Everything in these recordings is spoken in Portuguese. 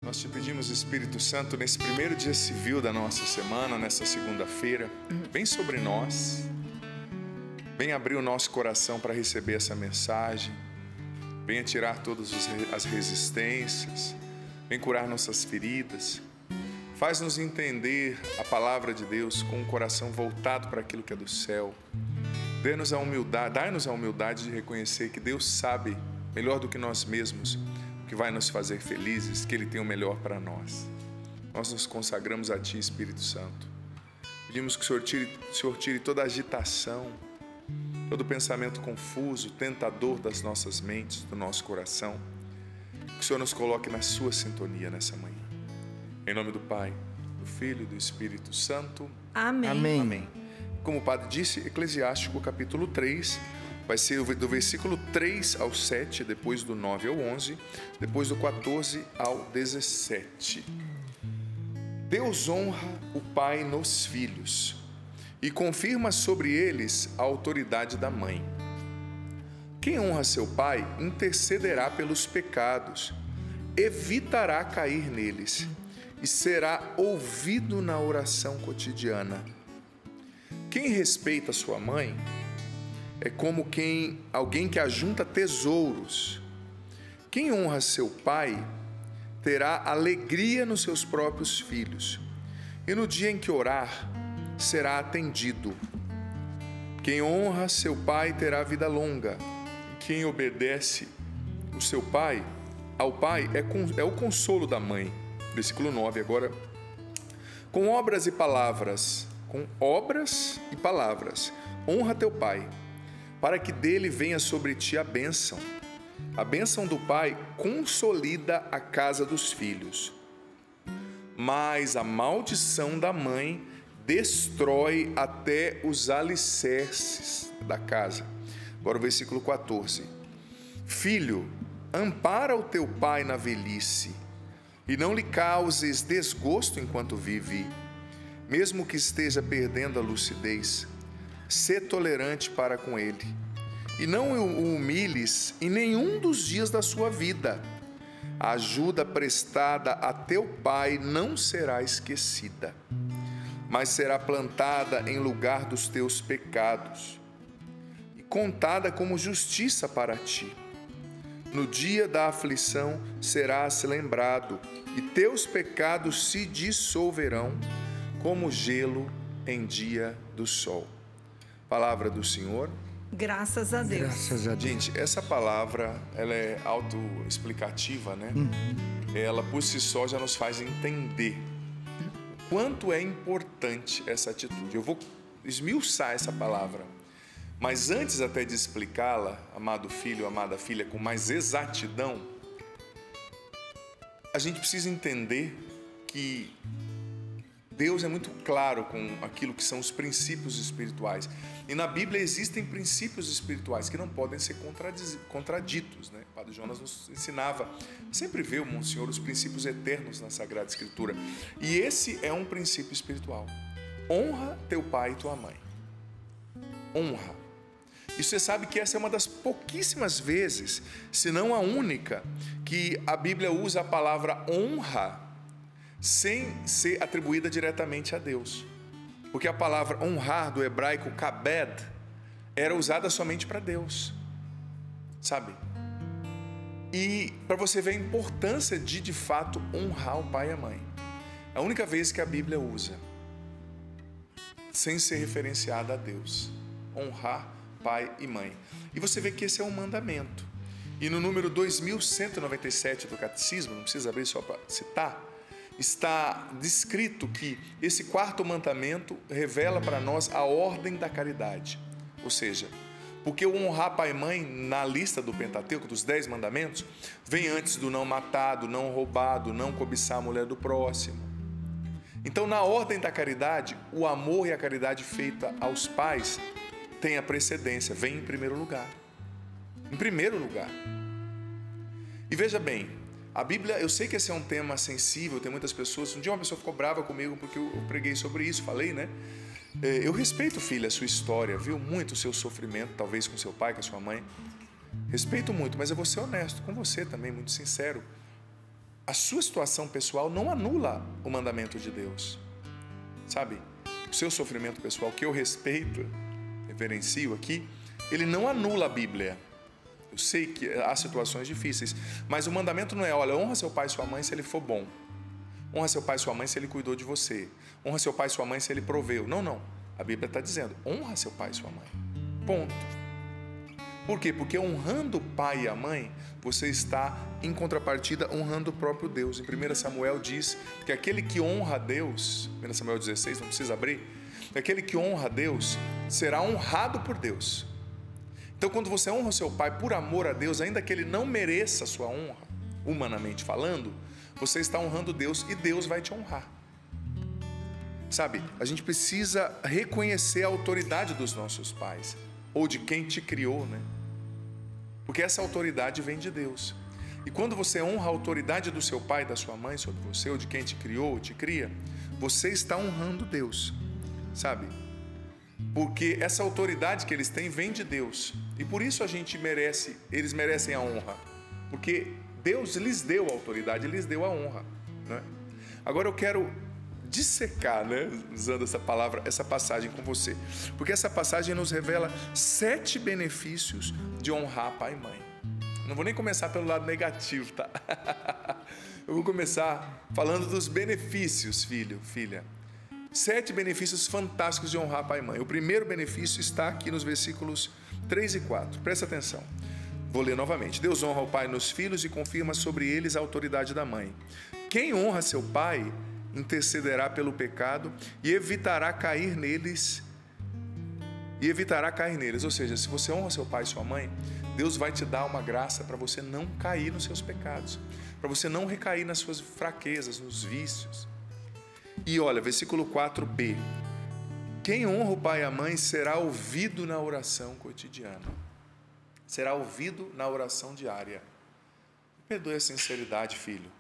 Nós te pedimos, Espírito Santo, nesse primeiro dia civil da nossa semana, nessa segunda-feira, vem sobre nós, vem abrir o nosso coração para receber essa mensagem, venha tirar todas as resistências, vem curar nossas feridas, faz-nos entender a palavra de Deus com o coração voltado para aquilo que é do céu. Dê-nos a humildade, dai-nos a humildade de reconhecer que Deus sabe melhor do que nós mesmos o que vai nos fazer felizes, que Ele tem o melhor para nós. Nós nos consagramos a Ti, Espírito Santo. Pedimos que o Senhor tire toda a agitação, todo pensamento confuso, tentador das nossas mentes, do nosso coração. Que o Senhor nos coloque na Sua sintonia nessa manhã. Em nome do Pai, do Filho e do Espírito Santo. Amém. Amém. Amém. Como o Padre disse, Eclesiástico capítulo 3, vai ser do versículo 3 ao 7, depois do 9 ao 11, depois do 14 ao 17. Deus honra o pai nos filhos e confirma sobre eles a autoridade da mãe. Quem honra seu pai intercederá pelos pecados, evitará cair neles e será ouvido na oração cotidiana. Quem respeita sua mãe é como alguém que ajunta tesouros. Quem honra seu pai terá alegria nos seus próprios filhos, e no dia em que orar, será atendido. Quem honra seu pai terá vida longa, e quem obedece ao pai é o consolo da mãe. Versículo 9 agora. Com obras e palavras, honra teu pai, para que dele venha sobre ti a bênção. A bênção do pai consolida a casa dos filhos, mas a maldição da mãe destrói até os alicerces da casa. Agora o versículo 14. Filho, ampara o teu pai na velhice, e não lhe causes desgosto enquanto vive, mesmo que esteja perdendo a lucidez. Sê tolerante para com ele, e não o humilhes em nenhum dos dias da sua vida. A ajuda prestada a teu pai não será esquecida, mas será plantada em lugar dos teus pecados e contada como justiça para ti. No dia da aflição serás lembrado, e teus pecados se dissolverão como gelo em dia do sol. Palavra do Senhor. Graças a Deus. Graças a Deus. Gente, essa palavra, ela é autoexplicativa, né? Ela por si só já nos faz entender o quanto é importante essa atitude. Eu vou esmiuçar essa palavra, mas antes até de explicá-la, amado filho, amada filha, com mais exatidão, a gente precisa entender que Deus é muito claro com aquilo que são os princípios espirituais. E na Bíblia existem princípios espirituais que não podem ser contraditos, né? O Padre Jonas nos ensinava sempre ver, Monsenhor, os princípios eternos na Sagrada Escritura. E esse é um princípio espiritual. Honra teu pai e tua mãe. Honra. E você sabe que essa é uma das pouquíssimas vezes, se não a única, que a Bíblia usa a palavra honra sem ser atribuída diretamente a Deus. Porque a palavra honrar, do hebraico kabed, era usada somente para Deus, sabe? E para você ver a importância de fato, honrar o pai e a mãe. A única vez que a Bíblia usa, sem ser referenciada a Deus, honrar pai e mãe. E você vê que esse é um mandamento. E no número 2197 do Catecismo, não precisa abrir só para citar, está descrito que esse quarto mandamento revela para nós a ordem da caridade. Ou seja, porque o honrar pai e mãe na lista do Pentateuco, dos 10 mandamentos, vem antes do não matar, do não roubar, do não cobiçar a mulher do próximo. Então, na ordem da caridade, o amor e a caridade feita aos pais tem a precedência, vem em primeiro lugar. Em primeiro lugar. E veja bem, a Bíblia, eu sei que esse é um tema sensível, tem muitas pessoas. Um dia uma pessoa ficou brava comigo porque eu preguei sobre isso, falei, né? Eu respeito, filha, a sua história, viu muito o seu sofrimento, talvez com seu pai, com a sua mãe. Respeito muito, mas eu vou ser honesto com você também, muito sincero. a sua situação pessoal não anula o mandamento de Deus. Sabe? O seu sofrimento pessoal, que eu respeito, reverencio aqui, ele não anula a Bíblia. Eu sei que há situações difíceis, mas o mandamento não é, olha, honra seu pai e sua mãe se ele for bom. Honra seu pai e sua mãe se ele cuidou de você. Honra seu pai e sua mãe se ele proveu. Não, não. A Bíblia está dizendo, honra seu pai e sua mãe. Ponto. Por quê? Porque honrando o pai e a mãe, você está, em contrapartida, honrando o próprio Deus. Em 1 Samuel diz que aquele que honra a Deus, 1 Samuel 16, não precisa abrir, aquele que honra a Deus será honrado por Deus. Então, quando você honra o seu pai por amor a Deus, ainda que ele não mereça a sua honra, humanamente falando, você está honrando Deus e Deus vai te honrar. Sabe, a gente precisa reconhecer a autoridade dos nossos pais, ou de quem te criou, né? Porque essa autoridade vem de Deus. E quando você honra a autoridade do seu pai e da sua mãe sobre você, ou de quem te criou, ou te cria, você está honrando Deus, sabe? Porque essa autoridade que eles têm vem de Deus. E por isso eles merecem a honra. Porque Deus lhes deu a autoridade, lhes deu a honra, né? Agora eu quero dissecar, né, usando essa palavra, essa passagem com você, porque essa passagem nos revela 7 benefícios de honrar pai e mãe. Não vou nem começar pelo lado negativo, tá? Eu vou começar falando dos benefícios, filho, filha. 7 benefícios fantásticos de honrar pai e mãe. O primeiro benefício está aqui nos versículos 3 e 4. Presta atenção. Vou ler novamente. Deus honra o pai nos filhos e confirma sobre eles a autoridade da mãe. Quem honra seu pai intercederá pelo pecado e evitará cair neles. Ou seja, se você honra seu pai e sua mãe, Deus vai te dar uma graça para você não cair nos seus pecados, para você não recair nas suas fraquezas, nos vícios. E olha, versículo 4b. Quem honra o pai e a mãe será ouvido na oração cotidiana. Será ouvido na oração diária. Perdoe a sinceridade, filho.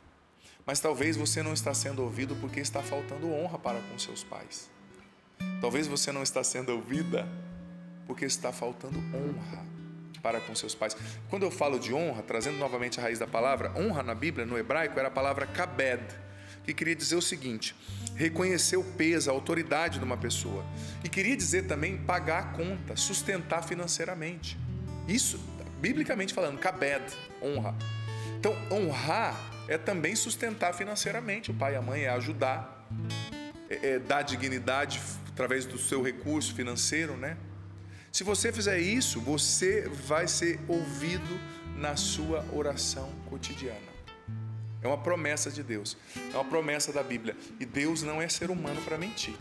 Mas talvez você não está sendo ouvido porque está faltando honra para com seus pais. Talvez você não está sendo ouvida porque está faltando honra para com seus pais. Quando eu falo de honra, trazendo novamente a raiz da palavra, honra na Bíblia, no hebraico, era a palavra kabed, que queria dizer o seguinte: reconhecer o peso, a autoridade de uma pessoa. E queria dizer também pagar a conta, sustentar financeiramente. Isso, biblicamente falando, kabed, honra. Então, honrar é também sustentar financeiramente o pai e a mãe, é ajudar, dar dignidade através do seu recurso financeiro, né? Se você fizer isso, você vai ser ouvido na sua oração cotidiana. É uma promessa de Deus, é uma promessa da Bíblia. E Deus não é ser humano para mentir.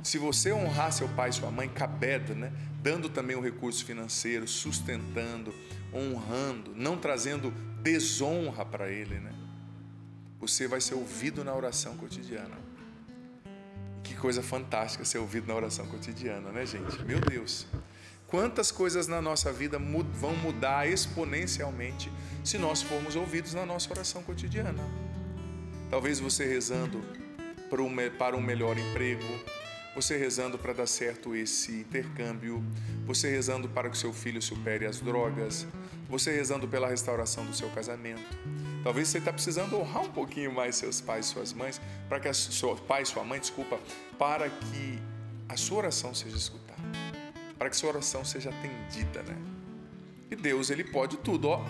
Se você honrar seu pai e sua mãe, kabed, né? Dando também o recurso financeiro, sustentando, honrando, não trazendo desonra para ele, né? Você vai ser ouvido na oração cotidiana. Que coisa fantástica ser ouvido na oração cotidiana, né, gente? Meu Deus! Quantas coisas na nossa vida vão mudar exponencialmente se nós formos ouvidos na nossa oração cotidiana. Talvez você rezando para um melhor emprego, você rezando para dar certo esse intercâmbio, você rezando para que seu filho supere as drogas, você rezando pela restauração do seu casamento. Talvez você está precisando honrar um pouquinho mais seus pais e suas mães, para que seu pai e sua mãe, para que a sua oração seja escutada, para que a sua oração seja atendida, né? E Deus, Ele pode tudo, ó,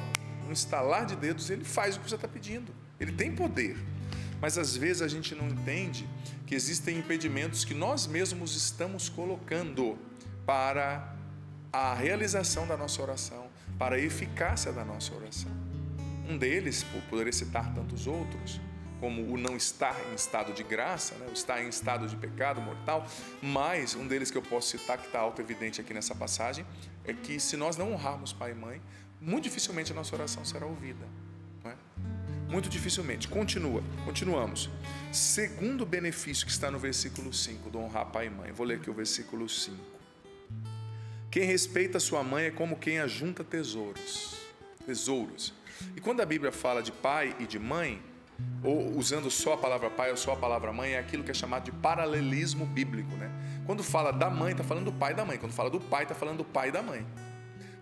no estalar de dedos, Ele faz o que você está pedindo. Ele tem poder. Mas às vezes a gente não entende que existem impedimentos que nós mesmos estamos colocando para a realização da nossa oração, para a eficácia da nossa oração. Um deles, por poder citar tantos outros, como o não estar em estado de graça, né? O estar em estado de pecado mortal, mas um deles que eu posso citar, que está auto-evidente aqui nessa passagem, é que se nós não honrarmos pai e mãe, muito dificilmente a nossa oração será ouvida. Não é? Muito dificilmente. Continuamos. Segundo benefício que está no versículo 5, do honrar pai e mãe. Vou ler aqui o versículo 5. Quem respeita sua mãe é como quem ajunta tesouros. E quando a Bíblia fala de pai e de mãe, ou usando só a palavra pai ou só a palavra mãe, é aquilo que é chamado de paralelismo bíblico, né? Quando fala da mãe, está falando do pai e da mãe. Quando fala do pai, está falando do pai e da mãe.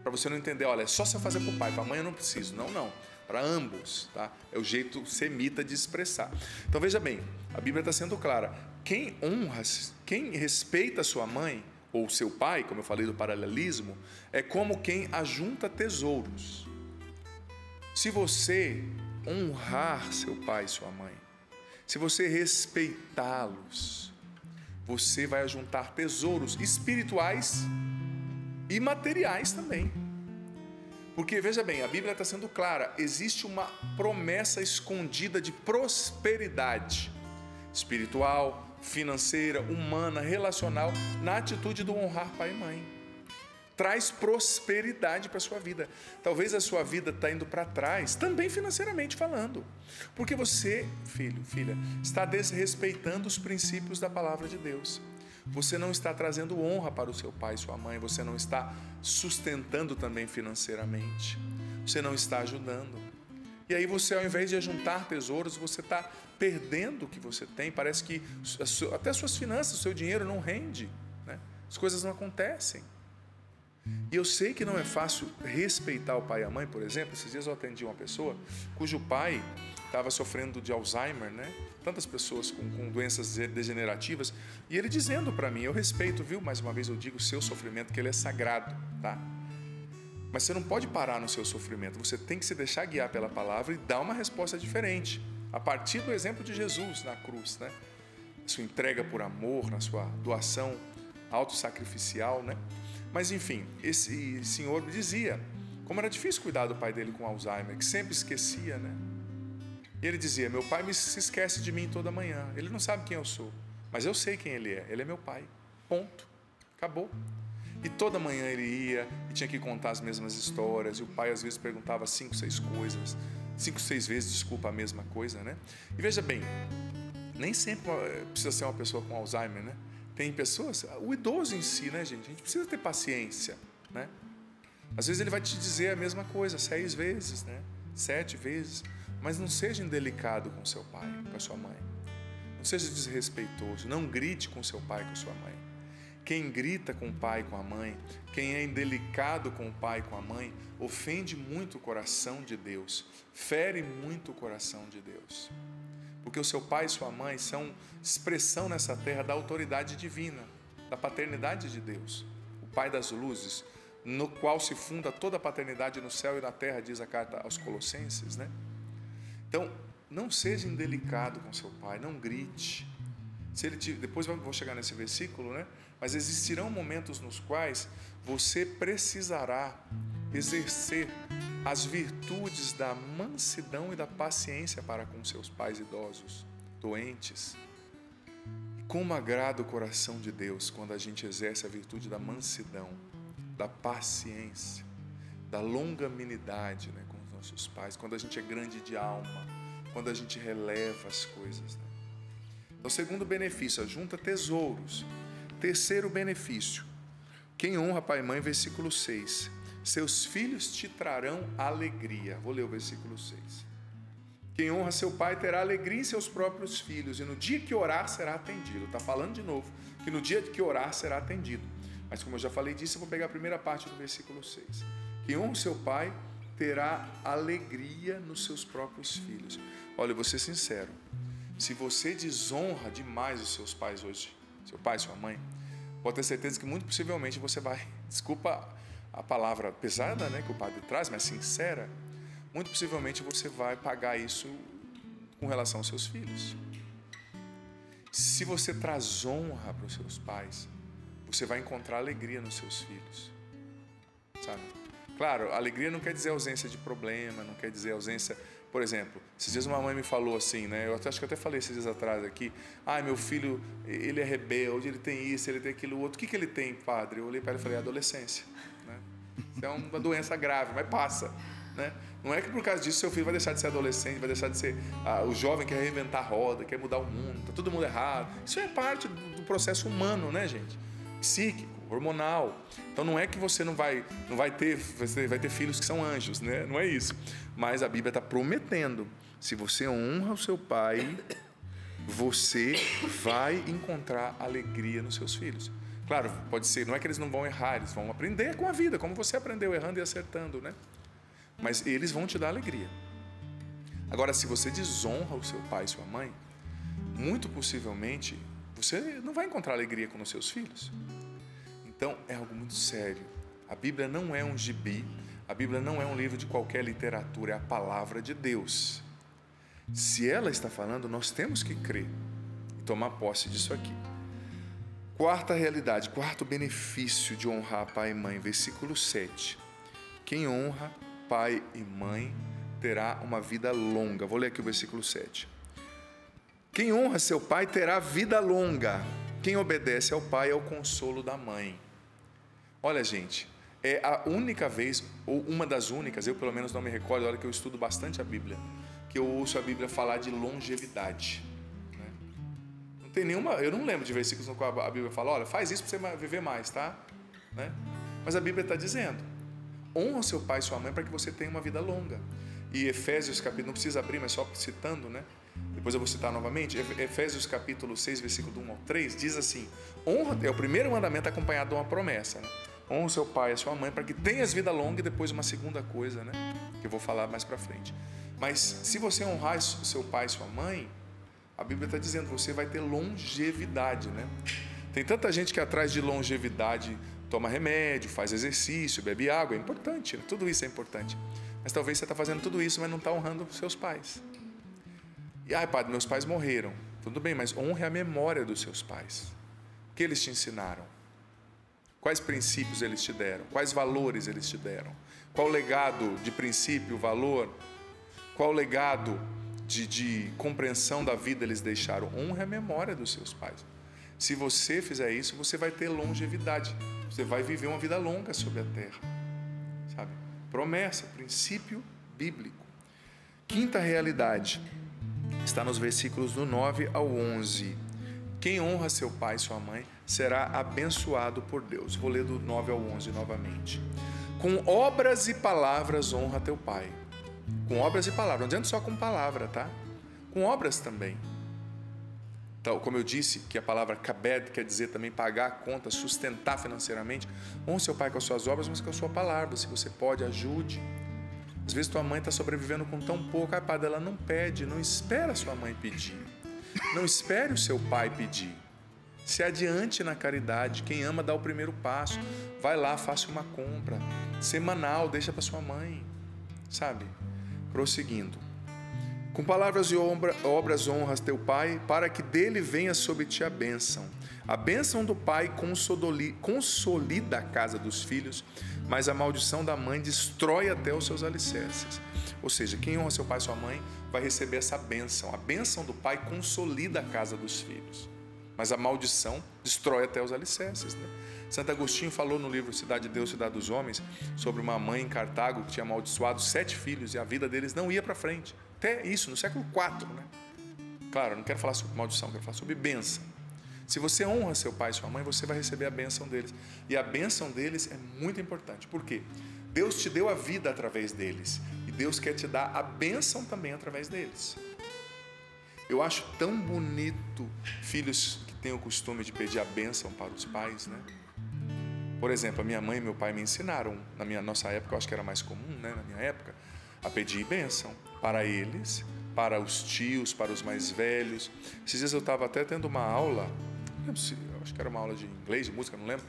Para você não entender, olha, é só se eu fazer para o pai, para a mãe eu não preciso. Não. para ambos, tá? É o jeito semita de expressar. Então veja bem, a Bíblia está sendo clara. Quem honra, quem respeita sua mãe ou seu pai, como eu falei do paralelismo, é como quem ajunta tesouros. Se você honrar seu pai e sua mãe, se você respeitá-los, você vai ajuntar tesouros espirituais e materiais também. Porque, veja bem, a Bíblia está sendo clara, existe uma promessa escondida de prosperidade espiritual, financeira, humana, relacional, na atitude do honrar pai e mãe. Traz prosperidade para a sua vida. Talvez a sua vida está indo para trás, também financeiramente falando. Porque você, filho, filha, está desrespeitando os princípios da palavra de Deus. Você não está trazendo honra para o seu pai e sua mãe. Você não está sustentando também financeiramente. Você não está ajudando. E aí você, ao invés de juntar tesouros, você está perdendo o que você tem. Parece que até suas finanças, o seu dinheiro não rende, né? As coisas não acontecem. E eu sei que não é fácil respeitar o pai e a mãe, por exemplo. Esses dias eu atendi uma pessoa cujo pai estava sofrendo de Alzheimer, né? Tantas pessoas com doenças degenerativas. E ele dizendo para mim, eu respeito, viu? Mais uma vez eu digo o seu sofrimento, que ele é sagrado, tá? Mas você não pode parar no seu sofrimento. Você tem que se deixar guiar pela palavra e dar uma resposta diferente. A partir do exemplo de Jesus na cruz, né? A sua entrega por amor, na sua doação autossacrificial, né? Mas enfim, esse senhor me dizia como era difícil cuidar do pai dele com Alzheimer, que sempre esquecia, né? E ele dizia, meu pai se esquece de mim toda manhã, ele não sabe quem eu sou, mas eu sei quem ele é meu pai, ponto, acabou. E toda manhã ele ia e tinha que contar as mesmas histórias, e o pai às vezes perguntava 5, 6 coisas, 5, 6 vezes, desculpa, a mesma coisa, né? E veja bem, nem sempre precisa ser uma pessoa com Alzheimer, né? Tem pessoas, o idoso em si, né, gente? A gente precisa ter paciência, né? Às vezes ele vai te dizer a mesma coisa 6 vezes, né? 7 vezes. Mas não seja indelicado com seu pai, com a sua mãe. Não seja desrespeitoso. Não grite com seu pai, com sua mãe. Quem grita com o pai, com a mãe, quem é indelicado com o pai, com a mãe, ofende muito o coração de Deus. Fere muito o coração de Deus. Porque o seu pai e sua mãe são expressão nessa terra da autoridade divina, da paternidade de Deus. O Pai das luzes, no qual se funda toda a paternidade no céu e na terra, diz a carta aos Colossenses, né? Então, não seja indelicado com seu pai, não grite. Depois vou chegar nesse versículo, né? Mas existirão momentos nos quais você precisará exercer as virtudes da mansidão e da paciência para com seus pais idosos, doentes. E como agrada o coração de Deus quando a gente exerce a virtude da mansidão, da paciência, da longanimidade, né, com os nossos pais, quando a gente é grande de alma, quando a gente releva as coisas, né? Então, segundo benefício, ajunta tesouros. Terceiro benefício, quem honra pai e mãe, versículo 6. Seus filhos te trarão alegria. Vou ler o versículo 6. Quem honra seu pai terá alegria em seus próprios filhos, e no dia que orar será atendido. Está falando de novo, que no dia que orar será atendido. Mas como eu já falei disso, eu vou pegar a primeira parte do versículo 6. Quem honra seu pai terá alegria nos seus próprios filhos. Olha, eu vou ser sincero. Se você desonra demais os seus pais hoje, seu pai e sua mãe, pode ter certeza que muito possivelmente você vai, desculpa a palavra pesada, né, que o padre traz, mas sincera, muito possivelmente você vai pagar isso com relação aos seus filhos. Se você traz honra para os seus pais, você vai encontrar alegria nos seus filhos, sabe? Claro, alegria não quer dizer ausência de problema, não quer dizer ausência... Por exemplo, esses dias uma mãe me falou assim, né? Acho que eu até falei esses dias atrás aqui. Meu filho, ele é rebelde, ele tem isso, ele tem aquilo outro. O que ele tem, padre? Eu olhei para ele e falei, adolescência, né? Isso é uma doença grave, mas passa, né? Não é que por causa disso seu filho vai deixar de ser adolescente, vai deixar de ser o jovem que quer reinventar a roda, quer mudar o mundo, tá todo mundo errado. Isso é parte do processo humano, né, gente? Psíquico, hormonal. Então não é que você vai ter filhos que são anjos, né? Não é isso. Mas a Bíblia está prometendo, se você honra o seu pai, você vai encontrar alegria nos seus filhos. Claro, pode ser, não é que eles não vão errar, eles vão aprender com a vida, como você aprendeu errando e acertando, né? Mas eles vão te dar alegria. Agora, se você desonra o seu pai e sua mãe, muito possivelmente você não vai encontrar alegria com os seus filhos. Então, é algo muito sério. A Bíblia não é um gibi, a Bíblia não é um livro de qualquer literatura, é a palavra de Deus. Se ela está falando, nós temos que crer e tomar posse disso aqui. Quarta realidade, quarto benefício de honrar pai e mãe, versículo 7. Quem honra pai e mãe terá uma vida longa. Vou ler aqui o versículo 7. Quem honra seu pai terá vida longa. Quem obedece ao pai é o consolo da mãe. Olha, gente, é a única vez, ou uma das únicas, eu pelo menos não me recordo, olha que eu estudo bastante a Bíblia, que eu ouço a Bíblia falar de longevidade. Não tem nenhuma, eu não lembro de versículos no qual a Bíblia fala, olha, faz isso para você viver mais, tá? Né? Mas a Bíblia está dizendo, honra seu pai e sua mãe para que você tenha uma vida longa. E Efésios capítulo, não precisa abrir, mas só citando, né? Depois eu vou citar novamente, Efésios capítulo 6, versículo 1 ao 3, diz assim, honra, é o primeiro mandamento acompanhado de uma promessa, né? Honra seu pai e a sua mãe para que tenhas vida longa, e depois uma segunda coisa, né? Que eu vou falar mais para frente. Mas se você honrar seu pai e sua mãe, a Bíblia está dizendo, você vai ter longevidade, né? Tem tanta gente que atrás de longevidade toma remédio, faz exercício, bebe água, é importante, né? Tudo isso é importante. Mas talvez você está fazendo tudo isso, mas não está honrando seus pais. E, padre, meus pais morreram. Tudo bem, mas honre a memória dos seus pais. O que eles te ensinaram? Quais princípios eles te deram? Quais valores eles te deram? Qual legado de princípio, valor? Qual legado de compreensão da vida eles deixaram? Honre a memória dos seus pais. Se você fizer isso, você vai ter longevidade. Você vai viver uma vida longa sobre a terra. Sabe? Promessa, princípio bíblico. Quinta realidade está nos versículos do 9 ao 11. Quem honra seu pai e sua mãe será abençoado por Deus. Vou ler do 9 ao 11 novamente. Com obras e palavras honra teu pai. Com obras e palavras, não adianta só com palavra, tá? Com obras também. Então, como eu disse, que a palavra kabed quer dizer também pagar a conta, sustentar financeiramente. Honra seu pai com as suas obras, mas com a sua palavra. Se você pode, ajude. Às vezes tua mãe está sobrevivendo com tão pouco. Padre, ela não pede, não espera a sua mãe pedir. Não espere o seu pai pedir. Se adiante na caridade. Quem ama dá o primeiro passo. Vai lá, faça uma compra semanal, deixa para sua mãe. Sabe? Prosseguindo. Com palavras e obras honras teu pai, para que dele venha sobre ti a bênção. A bênção do pai consolida a casa dos filhos, mas a maldição da mãe destrói até os seus alicerces. Ou seja, quem honra seu pai e sua mãe vai receber essa bênção. A bênção do pai consolida a casa dos filhos, mas a maldição destrói até os alicerces, né? Santo Agostinho falou no livro Cidade de Deus, Cidade dos Homens, sobre uma mãe em Cartago que tinha amaldiçoado 7 filhos e a vida deles não ia para frente. Até isso, no século IV, né? Claro, eu não quero falar sobre maldição, quero falar sobre bênção. Se você honra seu pai e sua mãe, você vai receber a bênção deles. E a bênção deles é muito importante. Por quê? Deus te deu a vida através deles. E Deus quer te dar a bênção também através deles. Eu acho tão bonito filhos que têm o costume de pedir a bênção para os pais, né? Por exemplo, a minha mãe e meu pai me ensinaram, na nossa época, eu acho que era mais comum, né? Na minha época, a pedir bênção para eles, para os tios, para os mais velhos. Esses dias eu estava até tendo uma aula, eu acho que era uma aula de inglês, de música, não lembro,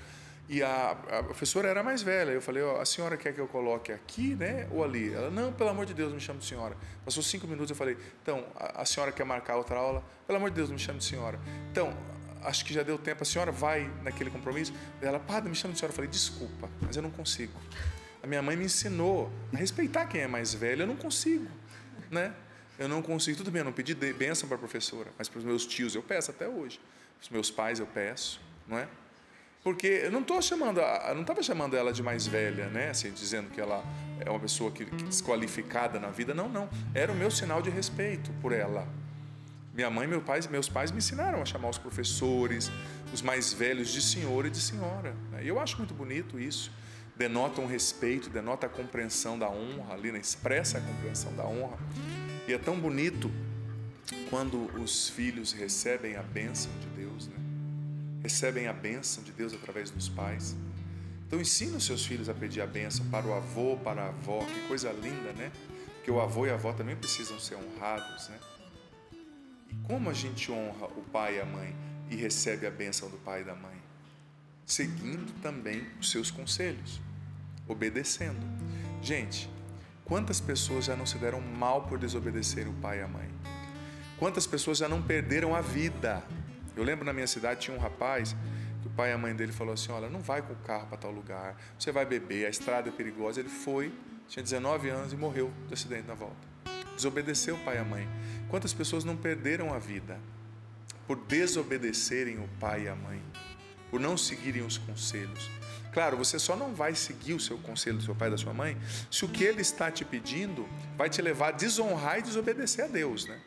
e a professora era mais velha. Eu falei, a senhora quer que eu coloque aqui, né, ou ali? Ela, não, pelo amor de Deus, me chame de senhora. Passou 5 minutos, eu falei, então, a senhora quer marcar outra aula? Pelo amor de Deus, me chame de senhora. Então, acho que já deu tempo, a senhora vai naquele compromisso? Ela, padre, me chama de senhora. Eu falei, desculpa, mas eu não consigo. A minha mãe me ensinou a respeitar quem é mais velho, eu não consigo, né? Eu não consigo, tudo bem, eu não pedi bênção para a professora, mas para os meus tios eu peço até hoje. Para os meus pais eu peço, não é? Porque eu não estava chamando ela de mais velha, né? Assim, dizendo que ela é uma pessoa que desqualificada na vida. Não, não. Era o meu sinal de respeito por ela. Minha mãe e meus pais me ensinaram a chamar os professores, os mais velhos, de senhor e de senhora. E eu acho muito bonito isso. Denota um respeito, denota a compreensão da honra, ali, né? Expressa a compreensão da honra. E é tão bonito quando os filhos recebem a bênção de Deus, né? Recebem a bênção de Deus através dos pais. Então ensina os seus filhos a pedir a bênção para o avô, para a avó. Que coisa linda, né? Porque o avô e a avó também precisam ser honrados, né? E como a gente honra o pai e a mãe e recebe a bênção do pai e da mãe? Seguindo também os seus conselhos, obedecendo. Gente, quantas pessoas já não se deram mal por desobedecerem o pai e a mãe? Quantas pessoas já não perderam a vida? Eu lembro na minha cidade tinha um rapaz que o pai e a mãe dele falou assim: olha, não vai com o carro para tal lugar, você vai beber, a estrada é perigosa. Ele foi, tinha 19 anos e morreu de acidente na volta. Desobedeceu o pai e a mãe. Quantas pessoas não perderam a vida por desobedecerem o pai e a mãe, por não seguirem os conselhos? Claro, você só não vai seguir o seu conselho do seu pai e da sua mãe se o que ele está te pedindo vai te levar a desonrar e desobedecer a Deus, né?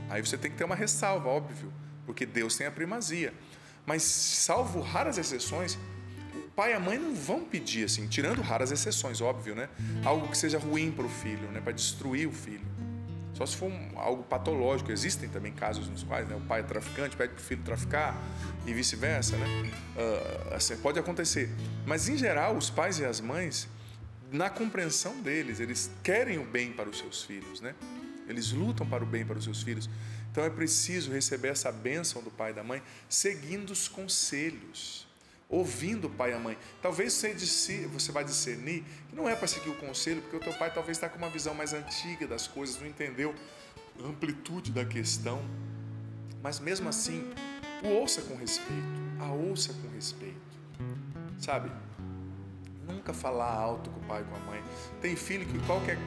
Aí você tem que ter uma ressalva, óbvio, porque Deus tem a primazia. Mas, salvo raras exceções, o pai e a mãe não vão pedir assim, tirando raras exceções, óbvio, né? Algo que seja ruim para o filho, né? Para destruir o filho. Só se for algo patológico. Existem também casos nos quais, né, o pai é traficante, pede para o filho traficar e vice-versa, né? Assim, pode acontecer. Mas, em geral, os pais e as mães, na compreensão deles, eles querem o bem para os seus filhos, né? Eles lutam para o bem para os seus filhos. Então é preciso receber essa bênção do pai e da mãe seguindo os conselhos, ouvindo o pai e a mãe. Talvez você vai discernir que não é para seguir o conselho, porque o teu pai talvez está com uma visão mais antiga das coisas, não entendeu a amplitude da questão. Mas mesmo assim, o ouça com respeito, a ouça com respeito. Sabe? Nunca falar alto com o pai e com a mãe. Tem filho que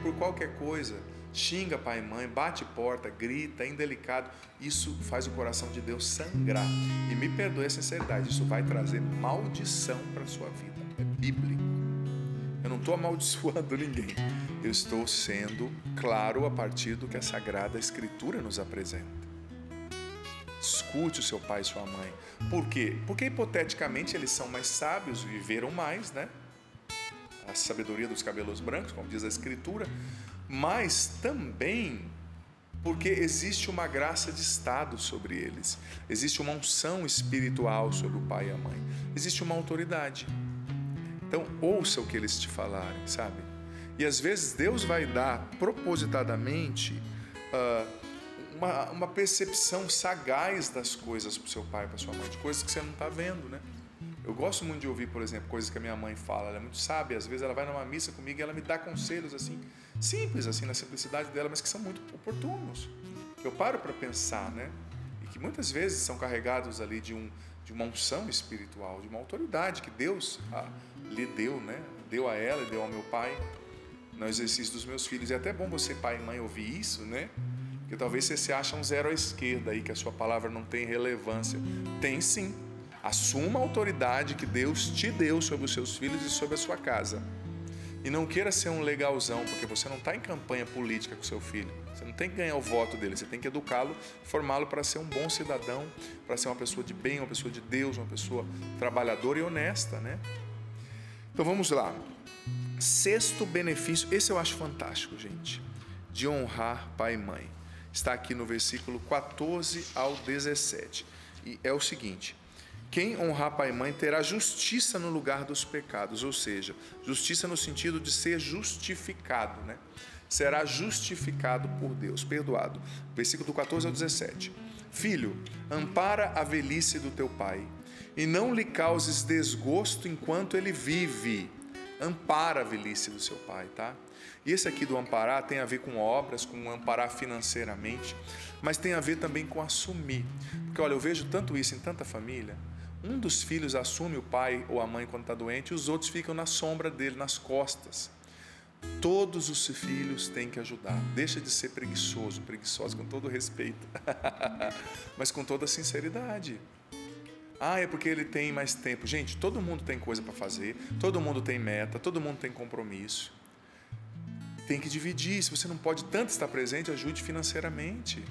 por qualquer coisa xinga pai e mãe, bate porta, grita, é indelicado. Isso faz o coração de Deus sangrar. E me perdoe a sinceridade, isso vai trazer maldição para a sua vida. É bíblico. Eu não estou amaldiçoando ninguém. Eu estou sendo claro a partir do que a Sagrada Escritura nos apresenta. Escute o seu pai e sua mãe. Por quê? Porque hipoteticamente eles são mais sábios, viveram mais, né? A sabedoria dos cabelos brancos, como diz a Escritura. Mas também porque existe uma graça de estado sobre eles, existe uma unção espiritual sobre o pai e a mãe, existe uma autoridade. Então ouça o que eles te falarem, sabe? E às vezes Deus vai dar propositadamente uma percepção sagaz das coisas para o seu pai e para a sua mãe, de coisas que você não está vendo, né? Eu gosto muito de ouvir, por exemplo, coisas que a minha mãe fala. Ela é muito sábia. Às vezes ela vai numa missa comigo e ela me dá conselhos assim, simples, assim, na simplicidade dela, mas que são muito oportunos. Eu paro para pensar, né? E que muitas vezes são carregados ali de uma unção espiritual, de uma autoridade que Deus lhe deu, né? Deu a ela e deu ao meu pai no exercício dos meus filhos. E é até bom você, pai e mãe, ouvir isso, né? Porque talvez você se ache um zero à esquerda aí, que a sua palavra não tem relevância. Tem sim. Assuma a autoridade que Deus te deu sobre os seus filhos e sobre a sua casa. E não queira ser um legalzão, porque você não está em campanha política com seu filho. Você não tem que ganhar o voto dele, você tem que educá-lo, formá-lo para ser um bom cidadão, para ser uma pessoa de bem, uma pessoa de Deus, uma pessoa trabalhadora e honesta, né? Então vamos lá. Sexto benefício, esse eu acho fantástico, gente, de honrar pai e mãe. Está aqui no versículo 14 ao 17. E é o seguinte: quem honrar pai e mãe terá justiça no lugar dos pecados, ou seja, justiça no sentido de ser justificado, né? Será justificado por Deus, perdoado. Versículo do 14 ao 17. Filho, ampara a velhice do teu pai, e não lhe causes desgosto enquanto ele vive. Ampara a velhice do seu pai, tá? E esse aqui do amparar tem a ver com obras, com amparar financeiramente, mas tem a ver também com assumir. Porque olha, eu vejo tanto isso em tanta família. Um dos filhos assume o pai ou a mãe quando está doente, e os outros ficam na sombra dele, nas costas. Todos os filhos têm que ajudar. Deixa de ser preguiçoso com todo respeito, mas com toda sinceridade. É porque ele tem mais tempo. Gente, todo mundo tem coisa para fazer, todo mundo tem meta, todo mundo tem compromisso. Tem que dividir. Se você não pode tanto estar presente, ajude financeiramente.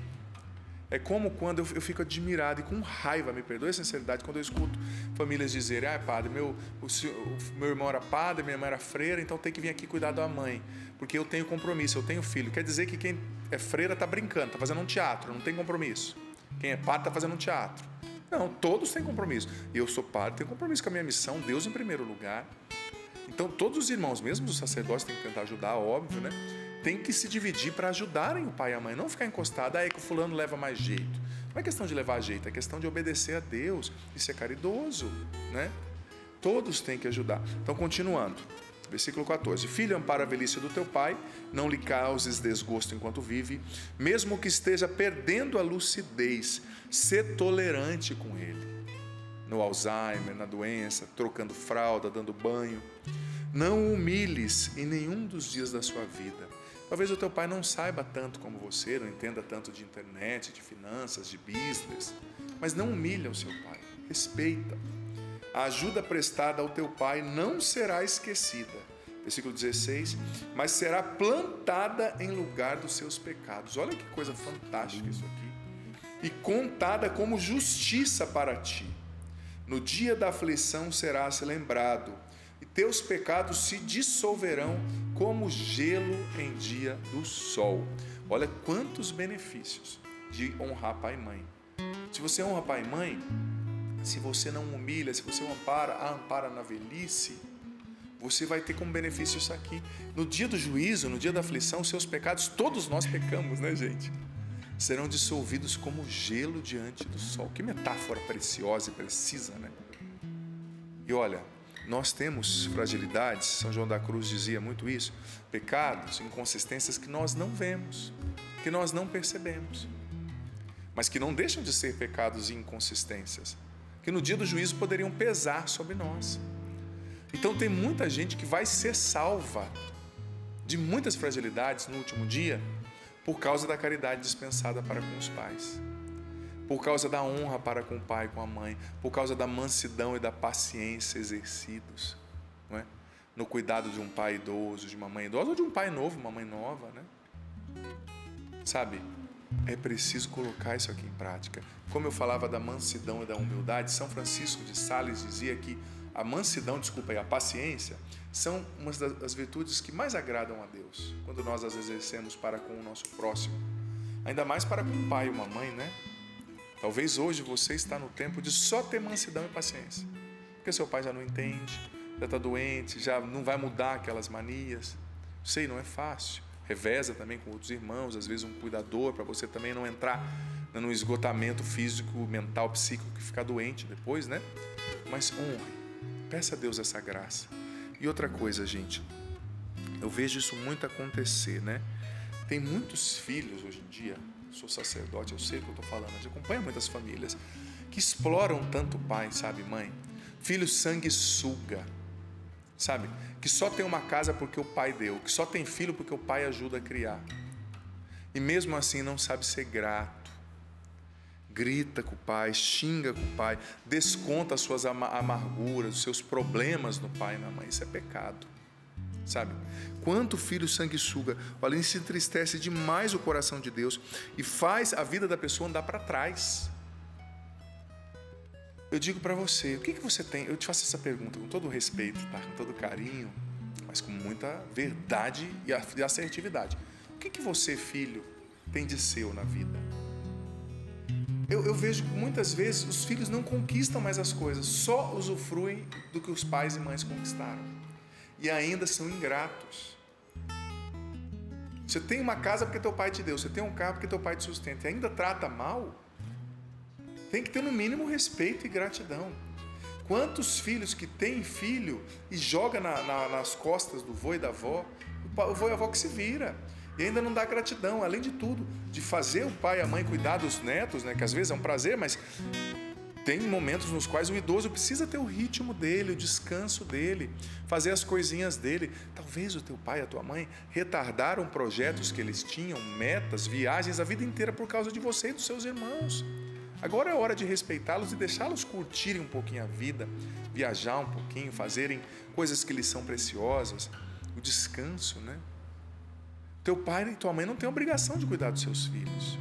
É como quando eu fico admirado e com raiva, me perdoe a sinceridade, quando eu escuto famílias dizerem: padre, meu irmão era padre, minha irmã era freira, então tem que vir aqui cuidar da mãe, porque eu tenho compromisso, eu tenho filho. Quer dizer que quem é freira está brincando, está fazendo um teatro, não tem compromisso. Quem é padre está fazendo um teatro. Não, todos têm compromisso. Eu sou padre, tenho compromisso com a minha missão, Deus em primeiro lugar. Então todos os irmãos, mesmo os sacerdotes, têm que tentar ajudar, óbvio, né? tem que se dividir para ajudarem o pai e a mãe, não ficar encostado, aí que o fulano leva mais jeito. Não é questão de levar jeito, é questão de obedecer a Deus e ser caridoso, né? Todos têm que ajudar. Então, continuando, versículo 14. Filho, ampara a velhice do teu pai, não lhe causes desgosto enquanto vive, mesmo que esteja perdendo a lucidez, sê tolerante com ele. No Alzheimer, na doença, trocando fralda, dando banho. Não o humilhes em nenhum dos dias da sua vida. Talvez o teu pai não saiba tanto como você, não entenda tanto de internet, de finanças, de business, mas não humilha o seu pai, respeita. A ajuda prestada ao teu pai não será esquecida. Versículo 16, mas será plantada em lugar dos seus pecados. Olha que coisa fantástica isso aqui. E contada como justiça para ti. No dia da aflição serás lembrado, e teus pecados se dissolverão como gelo em dia do sol. Olha quantos benefícios de honrar pai e mãe. Se você honra pai e mãe, se você não humilha, se você ampara na velhice, você vai ter como benefício isso aqui. No dia do juízo, no dia da aflição, seus pecados, todos nós pecamos, né, gente? Serão dissolvidos como gelo diante do sol. Que metáfora preciosa e precisa, né? E olha, nós temos fragilidades, São João da Cruz dizia muito isso, pecados, inconsistências que nós não vemos, que nós não percebemos, mas que não deixam de ser pecados e inconsistências, que no dia do juízo poderiam pesar sobre nós. Então tem muita gente que vai ser salva de muitas fragilidades no último dia por causa da caridade dispensada para com os pais, por causa da honra para com o pai e com a mãe, por causa da mansidão e da paciência exercidos, não é? No cuidado de um pai idoso, de uma mãe idosa, ou de um pai novo, uma mãe nova, né? Sabe, é preciso colocar isso aqui em prática. Como eu falava da mansidão e da humildade, São Francisco de Sales dizia que a mansidão, a paciência, são uma das virtudes que mais agradam a Deus, quando nós as exercemos para com o nosso próximo, ainda mais para com um pai e uma mãe, né? Talvez hoje você está no tempo de só ter mansidão e paciência, porque seu pai já não entende, já está doente, já não vai mudar aquelas manias. Sei, não é fácil. Reveza também com outros irmãos, às vezes um cuidador, para você também não entrar num esgotamento físico, mental, psíquico, que ficar doente depois, né? Mas honre, peça a Deus essa graça. E outra coisa, gente, eu vejo isso muito acontecer, né? Tem muitos filhos hoje em dia, sou sacerdote, eu sei o que eu estou falando, mas eu acompanho muitas famílias que exploram tanto o pai, sabe, mãe? Filho sanguessuga, sabe? Que só tem uma casa porque o pai deu, que só tem filho porque o pai ajuda a criar. E mesmo assim não sabe ser grato. Grita com o pai, xinga com o pai, desconta as suas amarguras, os seus problemas no pai e na mãe. Isso é pecado, sabe? Quanto filho sanguessuga, olha, ele se entristece demais o coração de Deus e faz a vida da pessoa andar para trás. Eu digo para você, o que você tem? Eu te faço essa pergunta com todo o respeito, tá? Com todo carinho, mas com muita verdade e assertividade. O que você, filho, tem de seu na vida? Eu vejo que muitas vezes os filhos não conquistam mais as coisas, só usufruem do que os pais e mães conquistaram. E ainda são ingratos. Você tem uma casa porque teu pai te deu, você tem um carro porque teu pai te sustenta e ainda trata mal, tem que ter no mínimo respeito e gratidão. Quantos filhos que têm filho e joga nas costas do vô e da avó, o vô e a avó que se vira, e ainda não dá gratidão, além de tudo, de fazer o pai e a mãe cuidar dos netos, né, que às vezes é um prazer, mas tem momentos nos quais o idoso precisa ter o ritmo dele, o descanso dele, fazer as coisinhas dele. Talvez o teu pai e a tua mãe retardaram projetos que eles tinham, metas, viagens a vida inteira por causa de você e dos seus irmãos. Agora é hora de respeitá-los e deixá-los curtirem um pouquinho a vida, viajar um pouquinho, fazerem coisas que lhes são preciosas, o descanso, né? Teu pai e tua mãe não têm obrigação de cuidar dos seus filhos.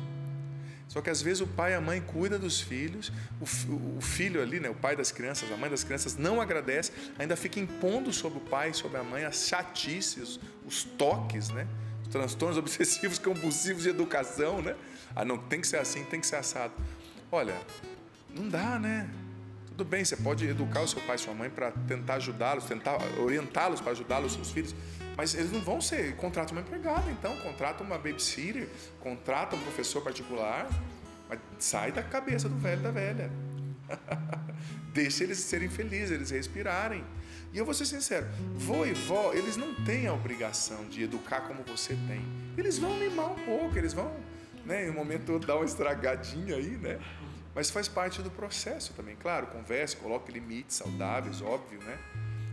Só que às vezes o pai e a mãe cuidam dos filhos, o filho ali, né, o pai das crianças, a mãe das crianças não agradece, ainda fica impondo sobre o pai e sobre a mãe as chatices, os toques, né? Os transtornos obsessivos compulsivos de educação, né? Ah, não, tem que ser assim, tem que ser assado. Olha, não dá, né? Tudo bem, você pode educar o seu pai e sua mãe para tentar ajudá-los, tentar orientá-los para ajudar os seus filhos, mas eles não vão ser... Contrata uma empregada, então. Contrata uma babysitter, contrata um professor particular, mas sai da cabeça do velho e da velha. Deixa eles serem felizes, eles respirarem. E eu vou ser sincero, vô e vó, eles não têm a obrigação de educar como você tem. Eles vão mimar um pouco, eles vão, né, em um momento dar uma estragadinha aí, né? Mas faz parte do processo também. Claro, converse, coloque limites saudáveis, óbvio, né?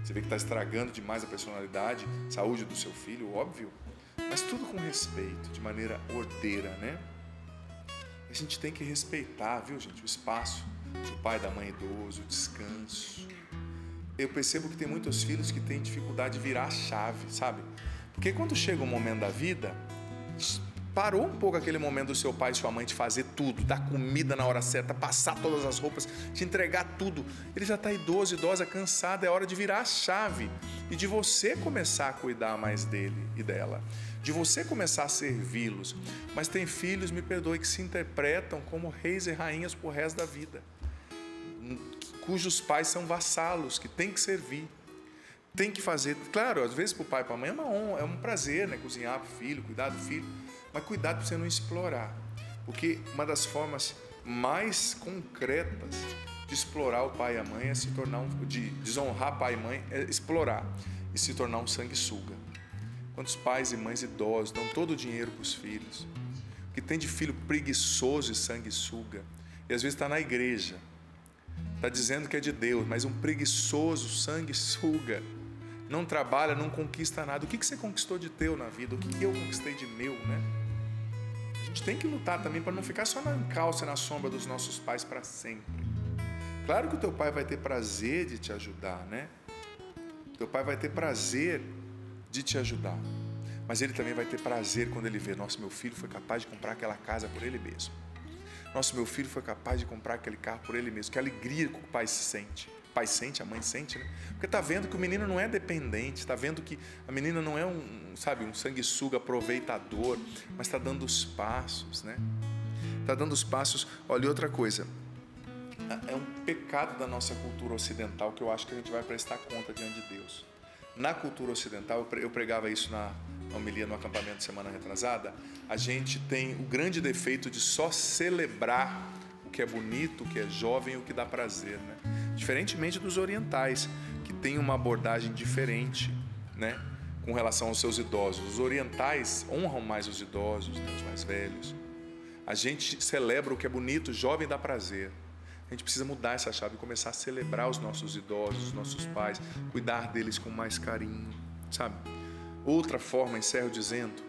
Você vê que está estragando demais a personalidade, saúde do seu filho, óbvio. Mas tudo com respeito, de maneira ordeira, né? A gente tem que respeitar, viu, gente, o espaço do pai e da mãe idoso, o descanso. Eu percebo que tem muitos filhos que têm dificuldade de virar a chave, sabe? Porque quando chega um momento da vida, parou um pouco aquele momento do seu pai e sua mãe de fazer tudo, dar comida na hora certa, passar todas as roupas, te entregar tudo. Ele já está idoso, idosa, cansado, é hora de virar a chave e de você começar a cuidar mais dele e dela, de você começar a servi-los. Mas tem filhos, me perdoe, que se interpretam como reis e rainhas por resto da vida, cujos pais são vassalos, que tem que servir, tem que fazer. Claro, às vezes para o pai e para a mãe é uma honra, é um prazer, né? Cozinhar para o filho, cuidar do filho, mas cuidado para você não explorar, porque uma das formas mais concretas de explorar o pai e a mãe é se tornar de desonrar pai e mãe, é explorar e se tornar um sanguessuga. Quantos pais e mães idosos dão todo o dinheiro para os filhos? O que tem de filho preguiçoso e sanguessuga, e às vezes está na igreja, está dizendo que é de Deus, mas um preguiçoso, sanguessuga, não trabalha, não conquista nada. O que você conquistou de teu na vida? O que eu conquistei de meu, né? A gente tem que lutar também para não ficar só na encalça, na sombra dos nossos pais para sempre. Claro que o teu pai vai ter prazer de te ajudar, né? Teu pai vai ter prazer de te ajudar, mas ele também vai ter prazer quando ele vê: nossa, meu filho foi capaz de comprar aquela casa por ele mesmo. Nossa, meu filho foi capaz de comprar aquele carro por ele mesmo. Que alegria que o pai se sente. O pai sente, a mãe sente, né? Porque está vendo que o menino não é dependente, está vendo que a menina não é um sanguessuga aproveitador, mas está dando os passos, né? Está dando os passos. Olha, outra coisa, é um pecado da nossa cultura ocidental que eu acho que a gente vai prestar conta diante de Deus. Na cultura ocidental, eu pregava isso na homilia no acampamento de semana retrasada, a gente tem o grande defeito de só celebrar o que é bonito, o que é jovem, o que dá prazer, né? Diferentemente dos orientais, que têm uma abordagem diferente, né, com relação aos seus idosos. Os orientais honram mais os idosos, né, os mais velhos. A gente celebra o que é bonito, jovem, dá prazer. A gente precisa mudar essa chave e começar a celebrar os nossos idosos, os nossos pais, cuidar deles com mais carinho, sabe? Outra forma, encerro dizendo,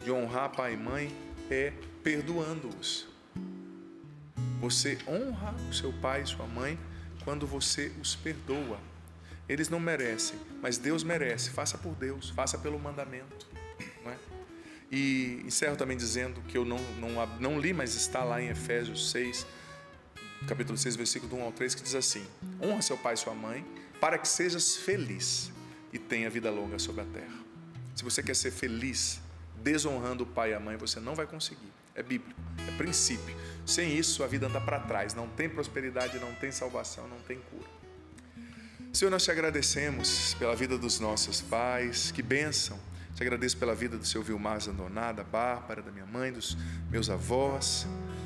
de honrar pai e mãe é perdoando-os. Você honra o seu pai e sua mãe quando você os perdoa. Eles não merecem, mas Deus merece. Faça por Deus, faça pelo mandamento, não é? E encerro também dizendo que eu não li, mas está lá em Efésios 6, capítulo 6, versículo do 1 ao 3, que diz assim: honra seu pai e sua mãe para que sejas feliz e tenha vida longa sobre a terra. Se você quer ser feliz desonrando o pai e a mãe, você não vai conseguir. É bíblico, é princípio. Sem isso, a vida anda para trás. Não tem prosperidade, não tem salvação, não tem cura. Senhor, nós te agradecemos pela vida dos nossos pais. Que bênção. Te agradeço pela vida do seu Vilmar Zandonada, da Bárbara, da minha mãe, dos meus avós.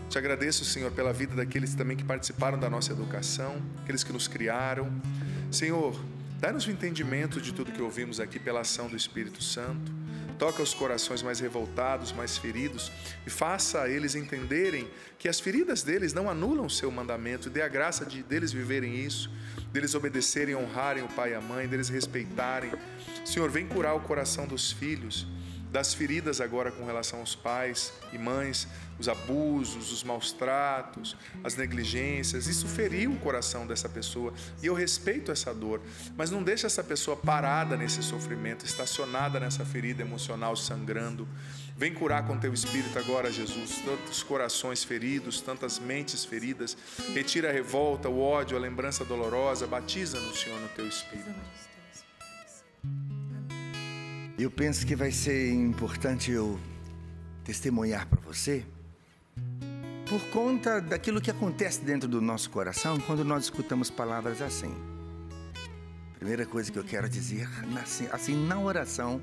Te agradeço, Senhor, pela vida daqueles também que participaram da nossa educação, aqueles que nos criaram. Senhor, dá-nos o entendimento de tudo que ouvimos aqui pela ação do Espírito Santo. Toca os corações mais revoltados, mais feridos, e faça eles entenderem que as feridas deles não anulam o seu mandamento, e dê a graça deles viverem isso, deles obedecerem, honrarem o pai e a mãe, deles respeitarem. Senhor, vem curar o coração dos filhos, das feridas agora com relação aos pais e mães, os abusos, os maus tratos, as negligências. Isso feriu o coração dessa pessoa e eu respeito essa dor, mas não deixa essa pessoa parada nesse sofrimento, estacionada nessa ferida emocional sangrando. Vem curar com teu Espírito agora, Jesus, tantos corações feridos, tantas mentes feridas. Retira a revolta, o ódio, a lembrança dolorosa. Batiza-nos, Senhor, no teu Espírito. Eu penso que vai ser importante eu testemunhar para você, por conta daquilo que acontece dentro do nosso coração quando nós escutamos palavras assim. Primeira coisa que eu quero dizer, assim, na oração,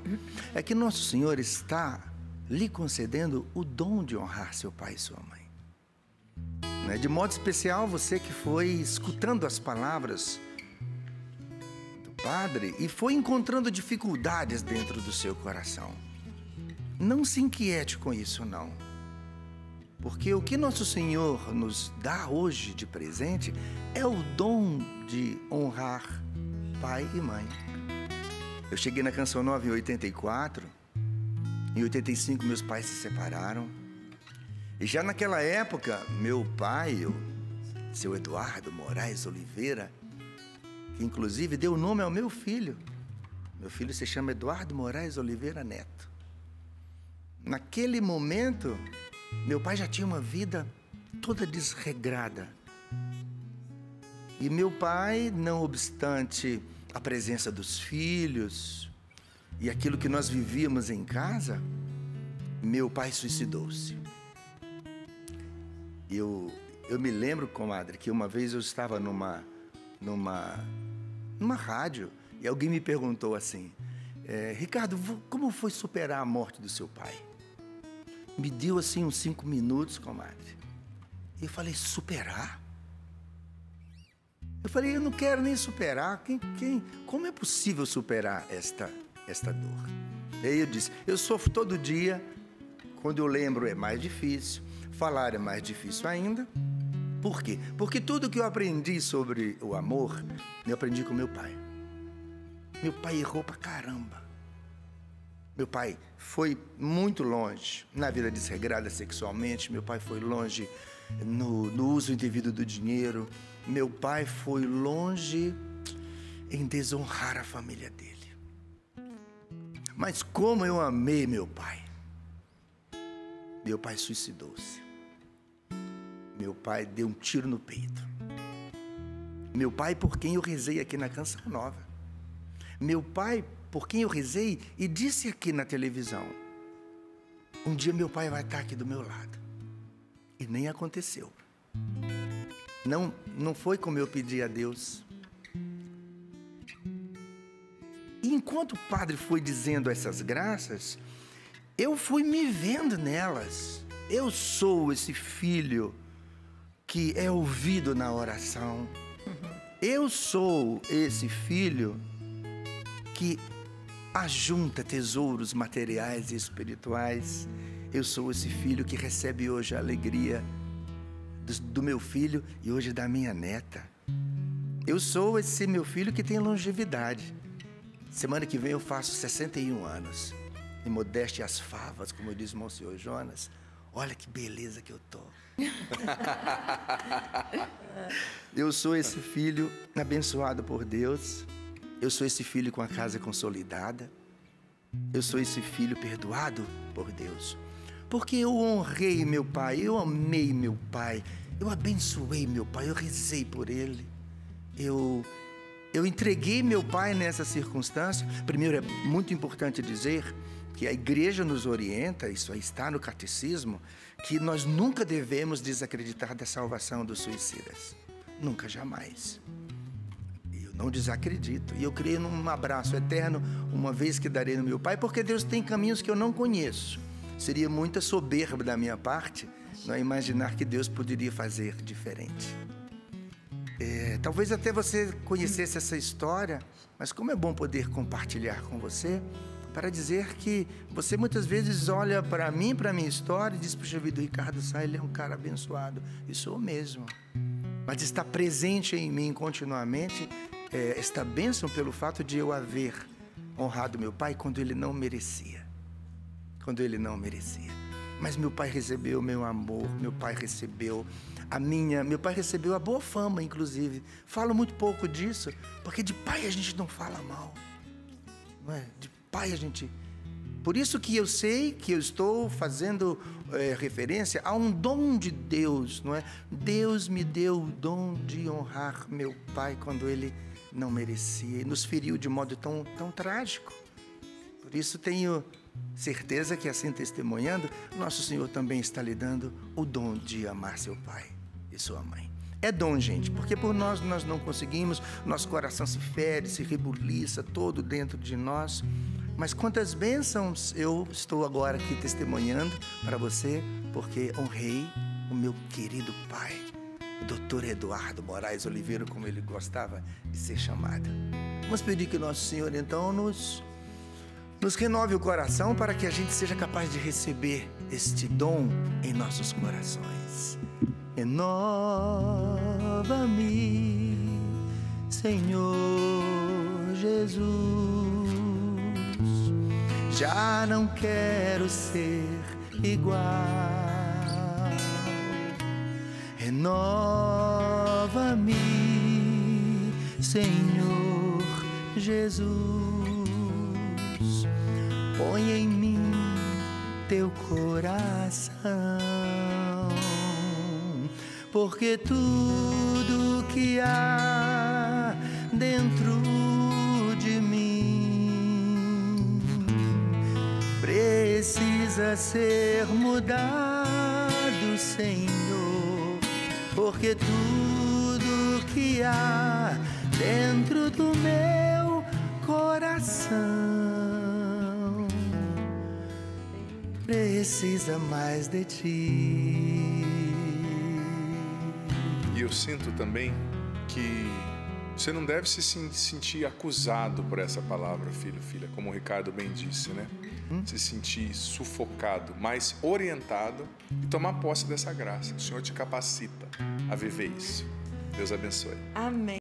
é que nosso Senhor está lhe concedendo o dom de honrar seu pai e sua mãe. De modo especial, você que foi escutando as palavras do Padre e foi encontrando dificuldades dentro do seu coração. Não se inquiete com isso, não. Porque o que nosso Senhor nos dá hoje de presente é o dom de honrar pai e mãe. Eu cheguei na Canção Nova em 84. Em 85, meus pais se separaram. E já naquela época, meu pai, o seu Eduardo Moraes Oliveira, que inclusive deu o nome ao meu filho. Meu filho se chama Eduardo Moraes Oliveira Neto. Naquele momento, meu pai já tinha uma vida toda desregrada. E meu pai, não obstante a presença dos filhos e aquilo que nós vivíamos em casa, meu pai suicidou-se. Eu me lembro, comadre, que uma vez eu estava numa rádio e alguém me perguntou assim: Ricardo, como foi superar a morte do seu pai? Me deu assim uns 5 minutos, comadre. E eu falei: superar? Eu falei: eu não quero nem superar. Como é possível superar esta dor? E aí eu disse: eu sofro todo dia. Quando eu lembro é mais difícil. Falar é mais difícil ainda. Por quê? Porque tudo que eu aprendi sobre o amor, eu aprendi com meu pai. Meu pai errou pra caramba. Meu pai foi muito longe na vida desregrada sexualmente. Meu pai foi longe no uso indevido do dinheiro. Meu pai foi longe em desonrar a família dele. Mas como eu amei meu pai. Meu pai suicidou-se. Meu pai deu um tiro no peito. Meu pai por quem eu rezei aqui na Canção Nova. Meu pai por quem eu rezei e disse aqui na televisão: um dia meu pai vai estar aqui do meu lado. E nem aconteceu. Não foi como eu pedi a Deus. E enquanto o padre foi dizendo essas graças, eu fui me vendo nelas. Eu sou esse filho que é ouvido na oração. Eu sou esse filho que ajunta tesouros materiais e espirituais. Eu sou esse filho que recebe hoje a alegria do meu filho e hoje da minha neta. Eu sou esse meu filho que tem longevidade. Semana que vem eu faço 61 anos. E modéstia as favas, como diz o Monsenhor Jonas. Olha que beleza que eu tô. Eu sou esse filho abençoado por Deus. Eu sou esse filho com a casa consolidada. Eu sou esse filho perdoado por Deus. Porque eu honrei meu pai, eu amei meu pai, eu abençoei meu pai, eu rezei por ele. Eu entreguei meu pai nessa circunstância. Primeiro, é muito importante dizer que a igreja nos orienta, isso aí está no catecismo, que nós nunca devemos desacreditar da salvação dos suicidas. Nunca, jamais. Eu não desacredito. E eu creio num abraço eterno, uma vez que darei no meu pai, porque Deus tem caminhos que eu não conheço. Seria muita soberba da minha parte não imaginar que Deus poderia fazer diferente. Talvez até você conhecesse essa história, mas como é bom poder compartilhar com você, para dizer que você muitas vezes olha para mim, para a minha história, e diz: puxa vida, o Ricardo Sá, ele é um cara abençoado. E sou mesmo. Mas está presente em mim continuamente esta bênção pelo fato de eu haver honrado meu pai quando ele não merecia. Quando ele não merecia. Mas meu pai recebeu meu amor, meu pai recebeu meu pai recebeu a boa fama, inclusive. Falo muito pouco disso, porque de pai a gente não fala mal. Não é? De pai a gente... Por isso que eu sei que eu estou fazendo referência a um dom de Deus, não é? Deus me deu o dom de honrar meu pai quando ele não merecia e nos feriu de modo tão trágico. Por isso tenho certeza que assim testemunhando, nosso Senhor também está lhe dando o dom de amar seu pai e sua mãe. É dom, gente, porque por nós não conseguimos, nosso coração se fere, se rebuliça todo dentro de nós. Mas quantas bênçãos eu estou agora aqui testemunhando para você, porque honrei o meu querido pai, o Dr. Eduardo Moraes Oliveira, como ele gostava de ser chamado. Vamos pedir que nosso Senhor, então, nos renove o coração para que a gente seja capaz de receber este dom em nossos corações. Renova-me, Senhor Jesus. Já não quero ser igual. Renova-me, Senhor Jesus. Põe em mim teu coração, porque tudo que há dentro de mim precisa ser mudado, Senhor, porque tudo que há dentro do meu coração precisa mais de ti. E eu sinto também que você não deve se sentir acusado por essa palavra, filho, filha, como o Ricardo bem disse, né? Se sentir sufocado, mas orientado e tomar posse dessa graça. O Senhor te capacita a viver isso. Deus abençoe. Amém.